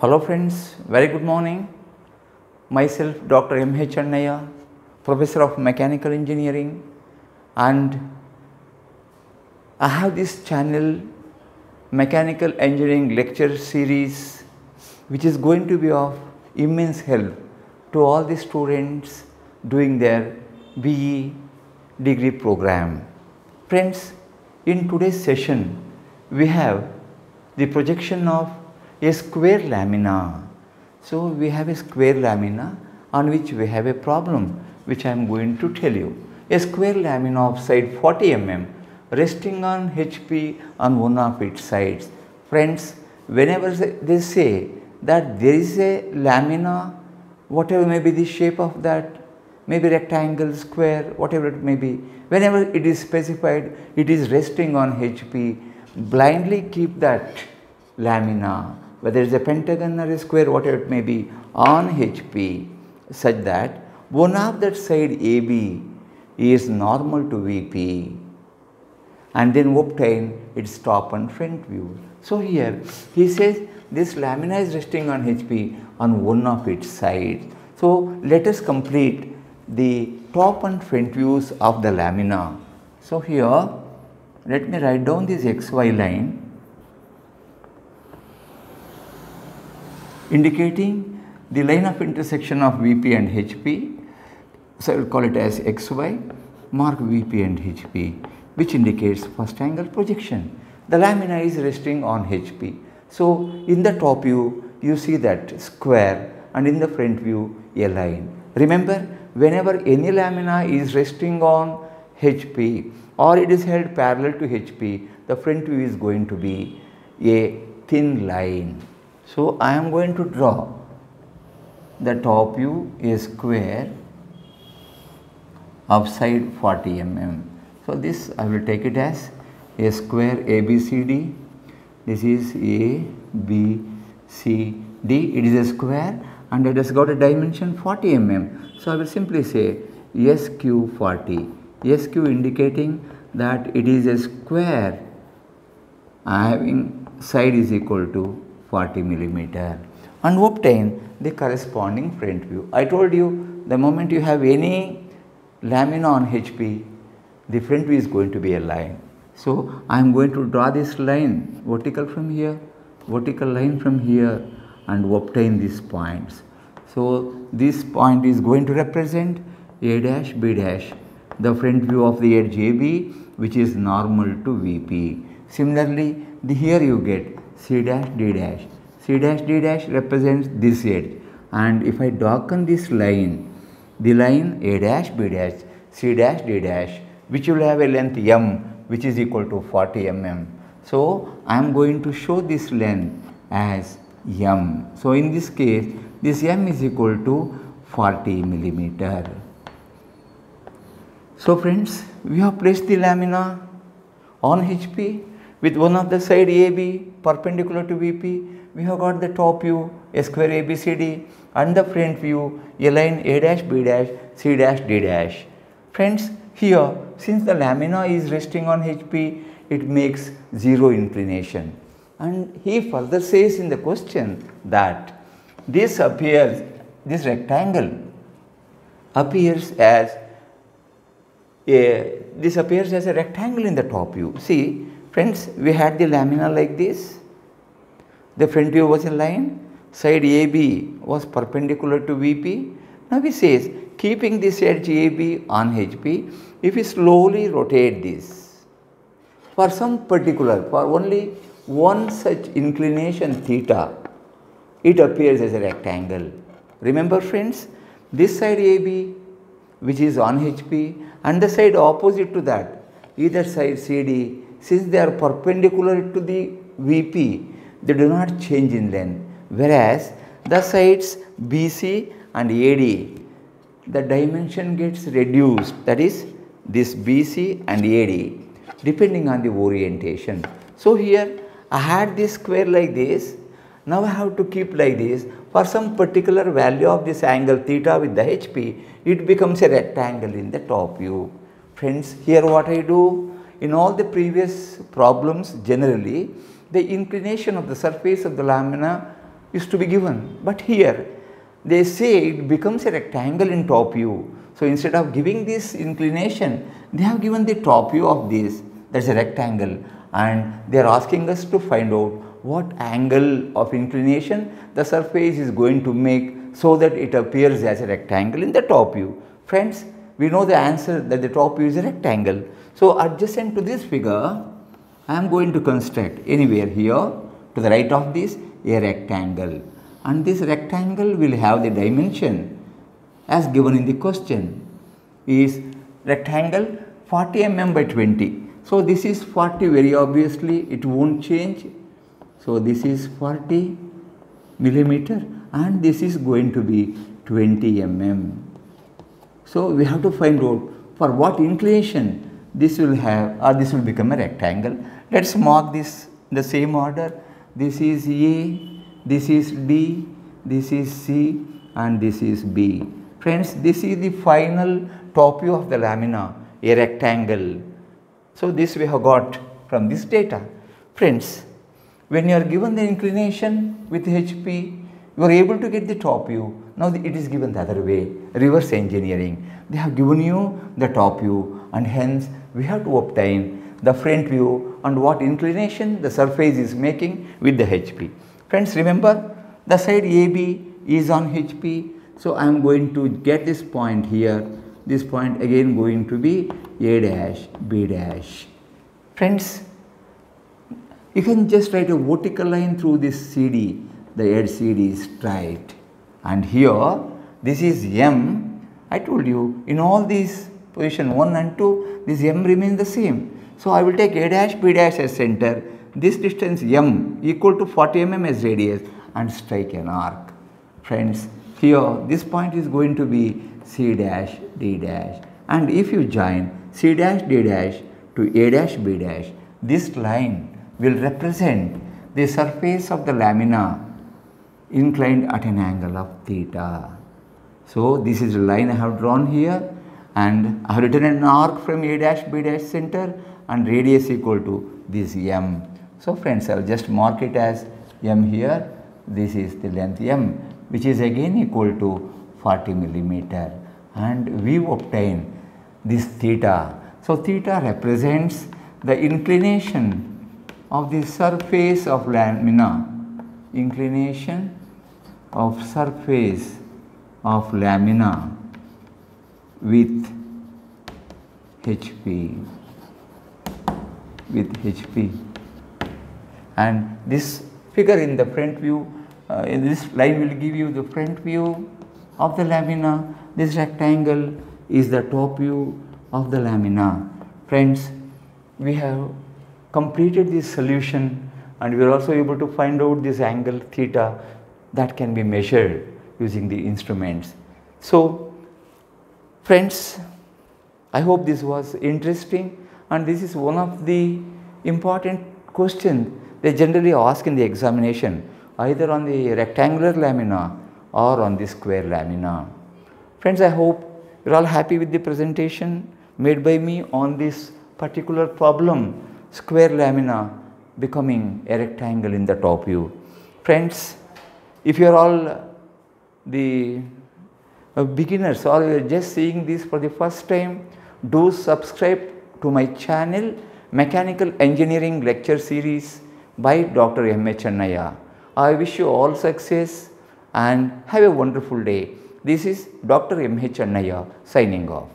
Hello friends, very good morning. Myself Dr. M.H. Annaya, Professor of Mechanical Engineering, and I have this channel Mechanical Engineering Lecture Series which is going to be of immense help to all the students doing their BE degree program. Friends, in today's session we have the projection of a square lamina. So we have a square lamina on which we have a problem which I am going to tell you. A square lamina of side 40 mm resting on HP on one of its sides. Friends, whenever they say that there is a lamina, whatever may be the shape of that, maybe rectangle, square, whatever it may be, whenever it is specified, it is resting on HP, blindly keep that lamina, whether it is a pentagon or a square, whatever it may be, on HP, such that one of that side AB is normal to VP, and then obtain its top and front view. So here he says this lamina is resting on HP on one of its sides. So let us complete the top and front views of the lamina. So here let me write down this XY line indicating the line of intersection of VP and HP. So I will call it as XY, mark VP and HP, which indicates first angle projection. The lamina is resting on HP. So in the top view you see that square, and in the front view a line. Remember, whenever any lamina is resting on HP or it is held parallel to HP, the front view is going to be a thin line. So I am going to draw the top view a square of side 40 mm. So this I will take it as a square ABCD. This is A, B, C, D. It is a square and it has got a dimension 40 mm. So I will simply say SQ40. SQ indicating that it is a square having side is equal to 40 millimeter, and obtain the corresponding front view. I told you, the moment you have any lamina on HP, the front view is going to be a line. So I am going to draw this line, vertical from here, vertical line from here, and obtain these points. So this point is going to represent A dash, B dash, the front view of the edge AB, which is normal to VP. Similarly, here you get C dash, D dash. C dash, D dash represents this edge, and if I darken this line, the line A dash, B dash, C dash, D dash, which will have a length M, which is equal to 40 mm. So I am going to show this length as M. So in this case, this M is equal to 40 millimeter. So friends, we have placed the lamina on HP with one of the side AB perpendicular to VP. We have got the top view a square ABCD, and the front view a line A dash, B dash, C dash, D dash. Friends, here since the lamina is resting on HP, it makes zero inclination, and he further says in the question that this rectangle appears as a rectangle in the top view. See friends, we had the lamina like this, the front view was a line, side AB was perpendicular to VP. Now he says, keeping this edge AB on HP, if we slowly rotate this for some particular, for only one such inclination theta, it appears as a rectangle. Remember friends, this side AB which is on HP and the side opposite to that, either side CD, since they are perpendicular to the VP, they do not change in length, whereas the sides BC and AD, the dimension gets reduced, that is this BC and AD, depending on the orientation. So here I had this square like this, now I have to keep like this. For some particular value of this angle theta with the HP, it becomes a rectangle in the top view. Friends, here what I do, in all the previous problems generally, the inclination of the surface of the lamina is to be given, but here they say it becomes a rectangle in top view. So instead of giving this inclination, they have given the top view of this, that is a rectangle, and they are asking us to find out what angle of inclination the surface is going to make so that it appears as a rectangle in the top view. Friends, we know the answer that the top view is a rectangle. So adjacent to this figure, I am going to construct anywhere here to the right of this a rectangle, and this rectangle will have the dimension as given in the question is rectangle 40 mm by 20. So this is 40, very obviously it won't change. So this is 40 millimeter and this is going to be 20 mm. So we have to find out for what inclination this will have, or this will become a rectangle. Let us mark this in the same order. This is A, this is D, this is C, and this is B. Friends, this is the final top view of the lamina, a rectangle. So this we have got from this data. Friends, when you are given the inclination with HP, you are able to get the top view. Now it is given the other way, reverse engineering. They have given you the top view, and hence we have to obtain the front view and what inclination the surface is making with the HP. Friends, remember the side AB is on HP. So I am going to get this point here. This point again going to be A dash, B dash. Friends, you can just write a vertical line through this CD. The edge CD is straight. And here, this is M. I told you, in all these position 1 and 2, this M remains the same. So I will take A dash, B dash as center. This distance M equal to 40 mm as radius and strike an arc. Friends, here this point is going to be C dash, D dash. And if you join C dash, D dash to A dash, B dash, this line will represent the surface of the lamina inclined at an angle of theta. So this is the line I have drawn here, and I have written an arc from A dash, B dash center and radius equal to this M. So friends, I will just mark it as M here. This is the length M, which is again equal to 40 millimeter, and we obtain this theta. So theta represents the inclination of the surface of lamina, inclination of surface of lamina with HP, and this figure in the front view, in this line will give you the front view of the lamina. This rectangle is the top view of the lamina. Friends, we have completed this solution, and we are also able to find out this angle theta that can be measured using the instruments. So friends, I hope this was interesting, and this is one of the important questions they generally ask in the examination, either on the rectangular lamina or on the square lamina. Friends, I hope you are all happy with the presentation made by me on this particular problem, square lamina becoming a rectangle in the top view. Friends, if you are all the beginners or you are just seeing this for the first time, do subscribe to my channel, Mechanical Engineering Lecture Series by Dr. M.H. Chennaiah. I wish you all success and have a wonderful day. This is Dr. M.H. Chennaiah signing off.